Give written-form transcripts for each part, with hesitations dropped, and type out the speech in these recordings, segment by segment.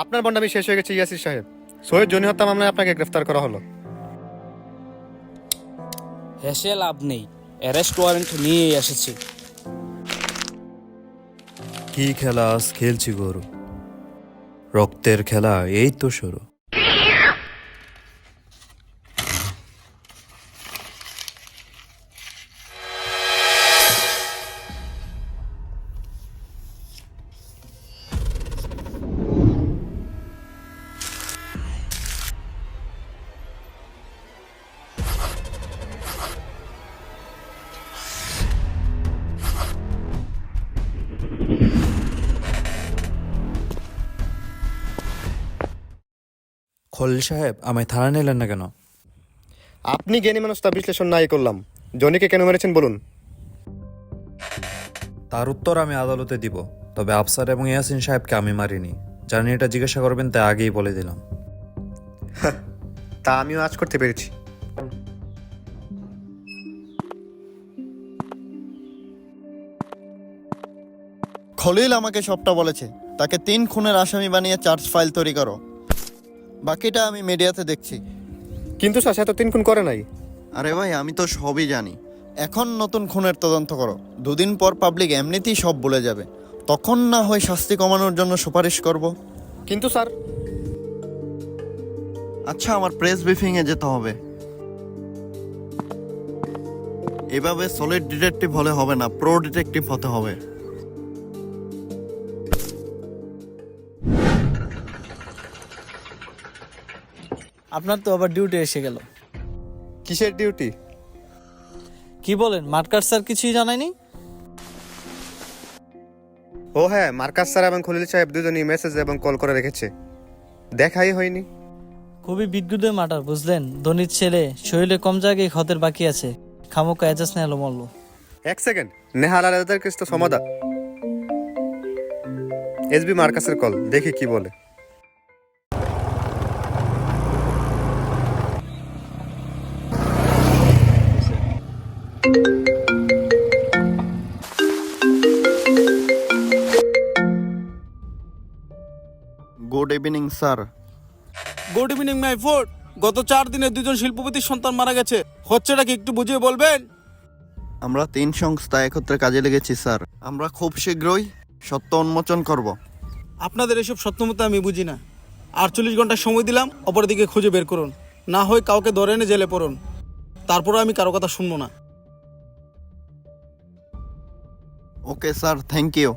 আপনার বন্ডামি শেষ হয়ে গেছে ইয়াসির সাহেব। সৈয়দ জনি হত্যা মামলায় আপনাকে গ্রেফতার করা হলো। হেসে লাভ নেই, অ্যারেস্ট ওয়ারেন্ট নিয়েই এসেছি। কি খেলা আজ খেলছি গরু, রক্তের খেলা এই তো শুরু। খলিল সাহেব, আমায় থানা নিলেন না কেন? আপনি জ্ঞানী মানুষ, তা বিশ্লেষণ নাই করলাম। জনিকে কেন মেরেছেন বলুন। তার উত্তর আমি আদালতে দিব, তবে আফসার এবং ইয়াসিন সাহেবকে আমি মারিনি। জানি এটা জিজ্ঞাসা করবেন, তাই আগেই বলে দিলাম। তা আমিও আজ করতে পেরেছি। খলিল আমাকে সবটা বলেছে। তাকে 3 খুনের আসামি বানিয়ে চার্জ ফাইল তৈরি করো। বাকিটা আমি মিডিয়াতে দেখছি। কিন্তু স্যার, সে তো 3 খুন করে নাই। আরে ভাই, আমি তো সবই জানি। এখন নতুন খুনের তদন্ত করো। 2 দিন পর পাবলিক এমনিতেই সব ভুলে যাবে। তখন না হয় শাস্তি কমানোর জন্য সুপারিশ করব। কিন্তু স্যার, আচ্ছা, আমার প্রেস ব্রিফিংয়ে যেতে হবে। এভাবে সলিড ডিটেকটিভ হলে হবে না, প্রো ডিটেকটিভ হতে হবে। আপনার তো আবার ডিউটি এসে গেল। কিসের ডিউটি? কি বলেন, মার্কার স্যার কিছুই জানায়নি? ও হ্যাঁ, মার্কাস স্যার এবং খলিল সাহেব দুজনই মেসেজ এবং কল করে রেখেছে, দেখাই হয়নি। খুবই বিদ্যুতের মাটার, বুঝলেন? ধনির ছেলে, শরীরে কম জায়গায় ক্ষতের বাকি আছে, খামোকা এজাজ নেলো মরলো। 1 সেকেন্ড, নেহাল আর এদের কিছু সমাদা। এসবি মার্কাসের কল, দেখি কি বলে। Good evening sir. Good evening my food. গত 4 দিনে 2জন শিল্পপতির সন্তান মারা গেছে। হচ্ছেটা কি একটু বুঝিয়ে বলবেন? আমরা 3 সংস্থা একত্রে কাজে লেগেছি স্যার। আমরা খুব শীঘ্রই সত্য উন্মোচন করব। আপনাদের এসব সত্যমতে আমি বুঝি না। 48 ঘন্টা সময় দিলাম, অপরদিকে খুঁজে বের করুন, না হয় কাউকে ধরে এনে জেলে পড়ুন। তারপরও আমি কারো কথা শুনবো না। Okay sir, thank you.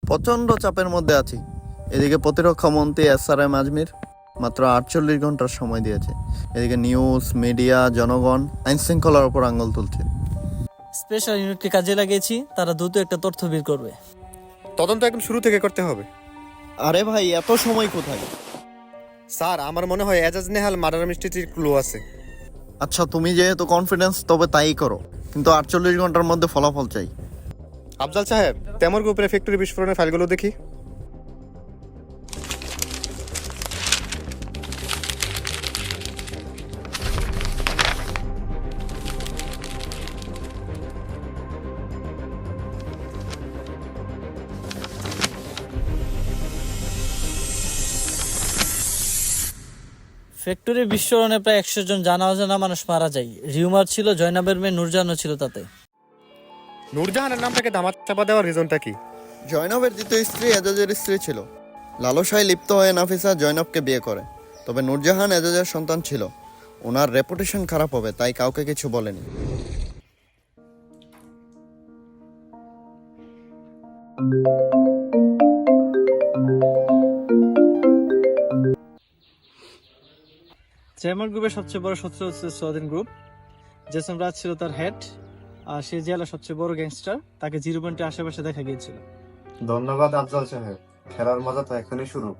প্রচন্ড চাপের মধ্যে আছি। এদিকে প্রতিরক্ষা মন্ত্রী SRM আজমির মাত্র 48 ঘন্টার সময় দিয়েছে। এদিকে নিউজ, মিডিয়া, জনগণ আইন শৃঙ্খলার ওপর আঙুল তুলছে। স্পেশাল ইউনিটকে কাজে লাগিয়েছি, তারা দ্রুত একটা তথ্য বের করবে। তদন্ত একদম শুরু থেকে করতে হবে। আরে ভাই, এত সময় কোথায়? স্যার, আমার মনে হয় এজাজ নেহাল মার্ডার মিস্ট্রিটির ক্লু আছে। আচ্ছা, তুমি যেহেতু কনফিডেন্স, তবে তাই করো, কিন্তু 48 ঘন্টার মধ্যে ফলাফল চাই। আফজাল সাহেব, তেমর গ্রুপের ফ্যাক্টরি বিস্ফোরণের ফাইলগুলো দেখি। ফ্যাক্টরি বিস্ফোরণে প্রায় 100 জন জানা অজানা মানুষ মারা যায়। রিউমার ছিল জয়নাবের মেয়ে নূরজাহানও ছিল তাতে। নূরজাহানের নামটাকে দামাত চাপা দেওয়ার রিজনটা কি? জয়নবের দ্বিতীয় স্ত্রী এজাজের স্ত্রী ছিল। লালসায় লিপ্ত হয়ে নাফিসা জয়নবকে বিয়ে করে। তবে নূরজাহান এজাজের সন্তান ছিল। ওনার রেপুটেশন খারাপ হবে, তাই কাউকে কিছু বলেনি। চেয়ারম্যান গ্রুপের সবচেয়ে বড় শত্রু হচ্ছে সোয়াদিন গ্রুপ। জেসন রাজ ছিল তার হেড, আর সে জেলার সবচেয়ে বড় গ্যাংস্টার। তাকে 0 পয়েন্টের আশেপাশে দেখা গিয়েছিল। ধন্যবাদ আফজাল সাহেব, খেলার মজা তো এখনই শুরু।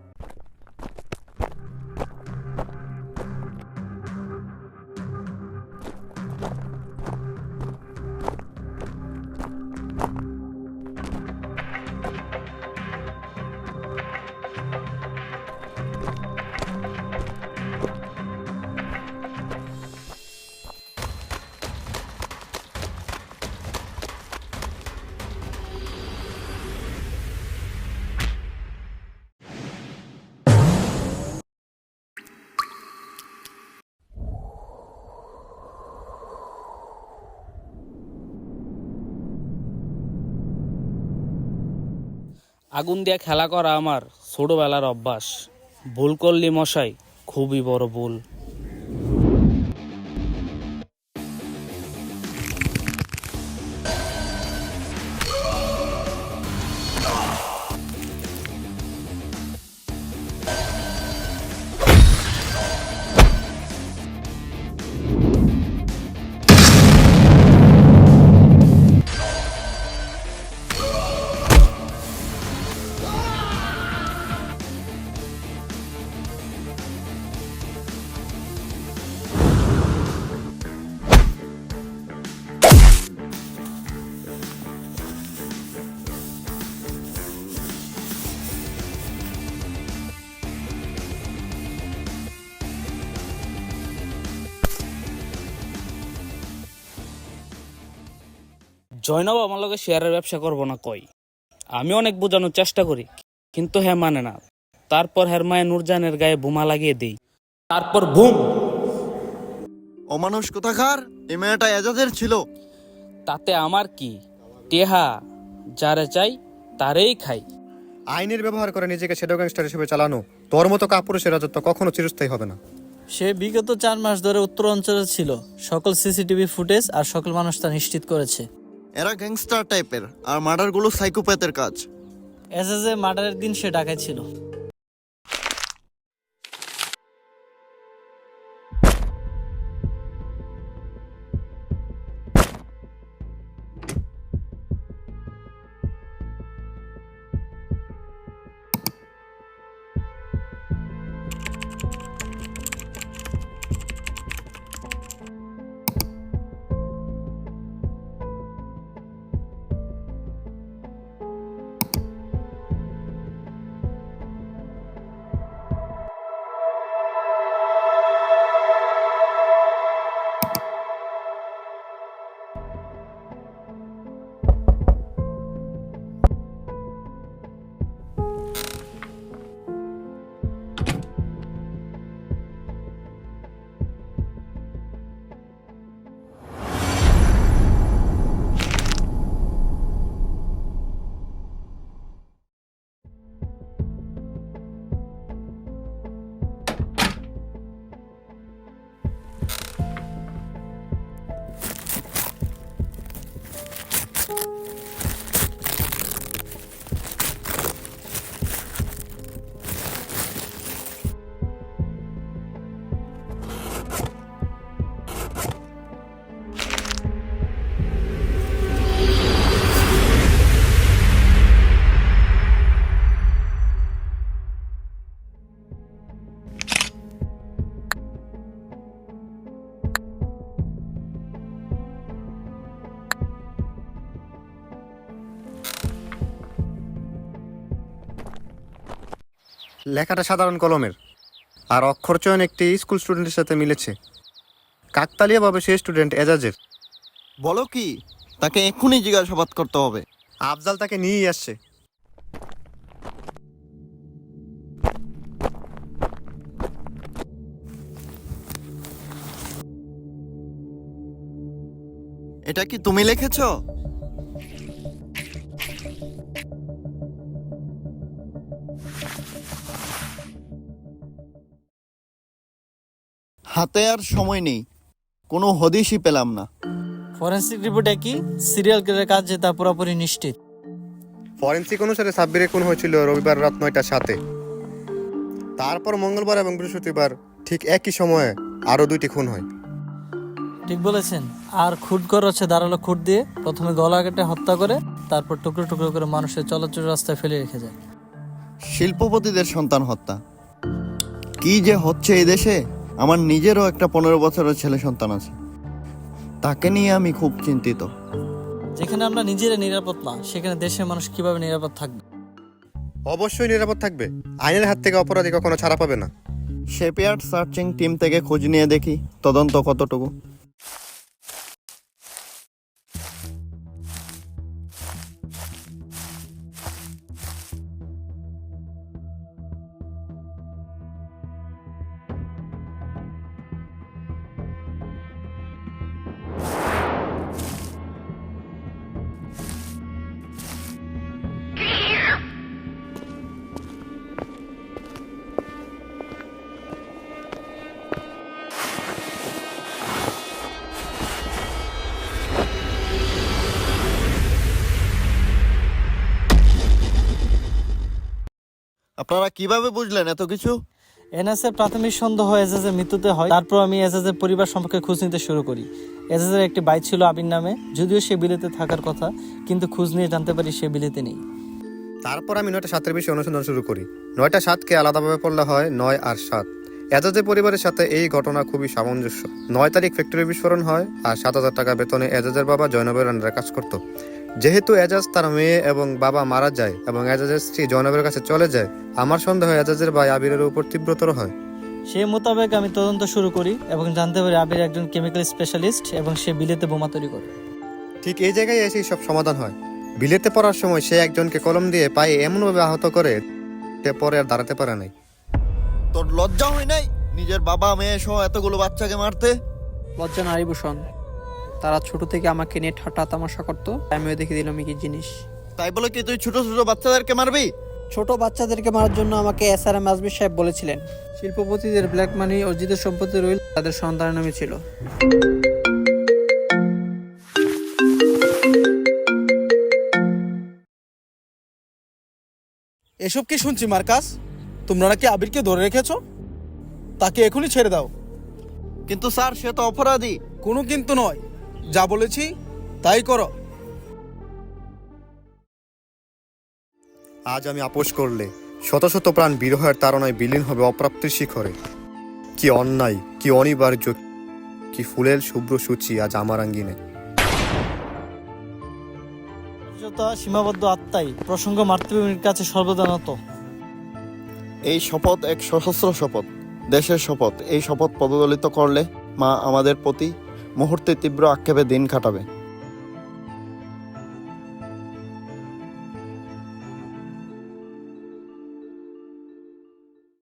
আগুন দিয়ে খেলা করা আমার ছোটবেলার অভ্যাস। ভুল করলি মশাই, খুবই বড় ভুল। জয়নব আমার লগে শেয়ারের ব্যবসা করবো না কই। আমি অনেক বোঝানোর চেষ্টা করি, কিন্তু হ্যাঁ মানে না। তারপর হ্যার মায়ে নূরজাহানের গায়ে বোমা লাগিয়ে দেই, তারপর বুম। অমানুষ কোথাকার! এই মেয়েটা এজাজের ছিল। তাতে আমার কি? টেহা যারে চাই তারেই খাই। আইনের ব্যবহার করে নিজেকে শ্যাডো গ্যাংস্টার হিসেবে চালানো তোর মতো কাপুরুষের রাজত্ব কখনো চিরস্থায়ী হবে না। সে বিগত 4 মাস ধরে উত্তর অঞ্চলে ছিল। সকল সিসিটিভি ফুটেজ আর সকল মানুষ তা নিশ্চিত করেছে। এরা গ্যাংস্টার টাইপের, আর মার্ডারগুলো সাইকোপ্যাথের কাজ। এসএসএ মার্ডারের দিন সে ঢাকায় ছিল। লেখাটা সাধারণ কলমের, আর অক্ষর চয়ন একটি স্কুল স্টুডেন্টের সাথে মিলেছে। কাকতালীয়ভাবে সেই স্টুডেন্ট এজাজের। বলো কি? তাকে এক্ষুনি জিজ্ঞাসাবাদ করতে হবে। আফজাল তাকে নিয়েই আসছে। এটা কি তুমি লিখেছো? হাতে আর সময় নেই, কোনো হদিশই পেলাম না। ফরেন্সিক রিপোর্টে কি সিরিয়াল কিলারের কাজ যে তা পুরোপুরি নিশ্চিত। ফরেন্সিক অনুসারে সাব্বিরের খুন হয়েছিল রবিবার রাত 9টার সাথে। তারপর মঙ্গলবার এবং বৃহস্পতিবার ঠিক একই সময়ে আরও 2টি খুন হয়। ঠিক বলেছেন। আর খুট করা হচ্ছে ধারালো খুঁট দিয়ে, প্রথমে গলা কেটে হত্যা করে তারপর টুকরো টুকরো করে মানুষের চলাচল রাস্তায় ফেলে রেখে যায়। শিল্পপতিদের সন্তান হত্যা কি যে হচ্ছে এই দেশে! আমার নিজেরও একটা 15 বছরের ছেলে সন্তান আছে, তাকে নিয়ে আমি খুব চিন্তিত। যেখানে আমরা নিজেরা নিরাপদ না, সেখানে দেশের মানুষ কিভাবে নিরাপদ থাকবে? অবশ্যই নিরাপদ থাকবে। আইনের হাত থেকে অপরাধী কখনো ছাড়া পাবে না। শেপিয়ার্ড সার্চিং টিম থেকে খোঁজ নিয়ে দেখি তদন্ত কতটুকু। আপনারা কিভাবে বুঝলেন এত কিছু? এনএসএর প্রাথমিক সন্দেহ এজাজের মৃত্যুতে হয়। তারপর আমি এজাজের পরিবার সম্পর্কে খোঁজ নিতে শুরু করি। এজাজের একটি ভাই ছিল আবির নামে, যদিও সে বিলেতে থাকার কথা, কিন্তু খোঁজ নিয়ে জানতে পারি সে বিলেতে নেই। তারপর আমি 9টা 7-এর বিষয়ে অনুসন্ধান শুরু করি। 9টা 7কে আলাদাভাবে পড়লে হয় 9 আর 7। এজাজের পরিবারের সাথে এই ঘটনা খুবই সামঞ্জস্য। 9 তারিখ ফ্যাক্টরি বিস্ফোরণ হয়, আর 7,000 টাকা বেতনে এজাজের বাবা জয়নবের আন্ডারে কাজ করত। যেহেতু এজাজ তার মেয়ে এবং বাবা মারা যায় এবং এজাজের স্ত্রী জয়নবের কাছে চলে যায়, আমার সন্দেহ এজাজের ভাই আবিরের উপর তীব্রতর হয়। সেই মোতাবেক আমি তদন্ত শুরু করি এবং জানতে পারি আবির একজন কেমিক্যাল স্পেশালিস্ট এবং সে বিলেতে বোমা তৈরি করে। ঠিক এই জায়গায় এসেই সব সমাধান হয়। বিলেতে পড়ার সময় সে একজনকে কলম দিয়ে পায়ে এমনভাবে আহত করে সে পরে আর দাঁড়াতে পারে নাই। তোর লজ্জা হয় নাই নিজের বাবা মেয়ে সহ এতগুলো বাচ্চাকে মারতে? লজ্জা নারীভূষণ। তারা ছোট থেকে আমাকে নিয়ে ঠাট্টা তামাশা করতো, আমিও দেখে দিলাম কি জিনিস। তাই বলে কি তুই ছোট ছোট বাচ্চাদেরকে মারবি? ছোট বাচ্চাদেরকে মারার জন্য আমাকে SRM আজমি সাহেব বলেছিলেন। শিল্পপতিদের ব্ল্যাক মানি অর্জিত সম্পত্তি রইল তাদের সন্তানের নামে ছিল। এসব কি শুনছি মার্কাস? তোমরা নাকি আবিরকে ধরে রেখেছো? তাকে এখনই ছেড়ে দাও। কিন্তু স্যার, সে তো অপরাধী। কোনো কিন্তু নয়, যা বলেছি তাই করো। আজ আমি আপোষ করলে শত শত প্রাণ বিরহের তাড়নায় বিলীন হবে অপ্রাপ্তির শিখরে। কি অন্যায়, কি অনিবার্য, কি ফুলের শুভ্র সূচি আজ আমার আঙ্গিনে। সীমাবদ্ধ আত্মাই প্রসঙ্গ মাতৃভূমির কাছে সর্বদা নত। এই শপথ এক সহস্র শপথ, দেশের শপথ। এই শপথ পদদলিত করলে মা আমাদের প্রতি মুহূর্তে তীব্র আক্ষেপে দিন কাটাবে।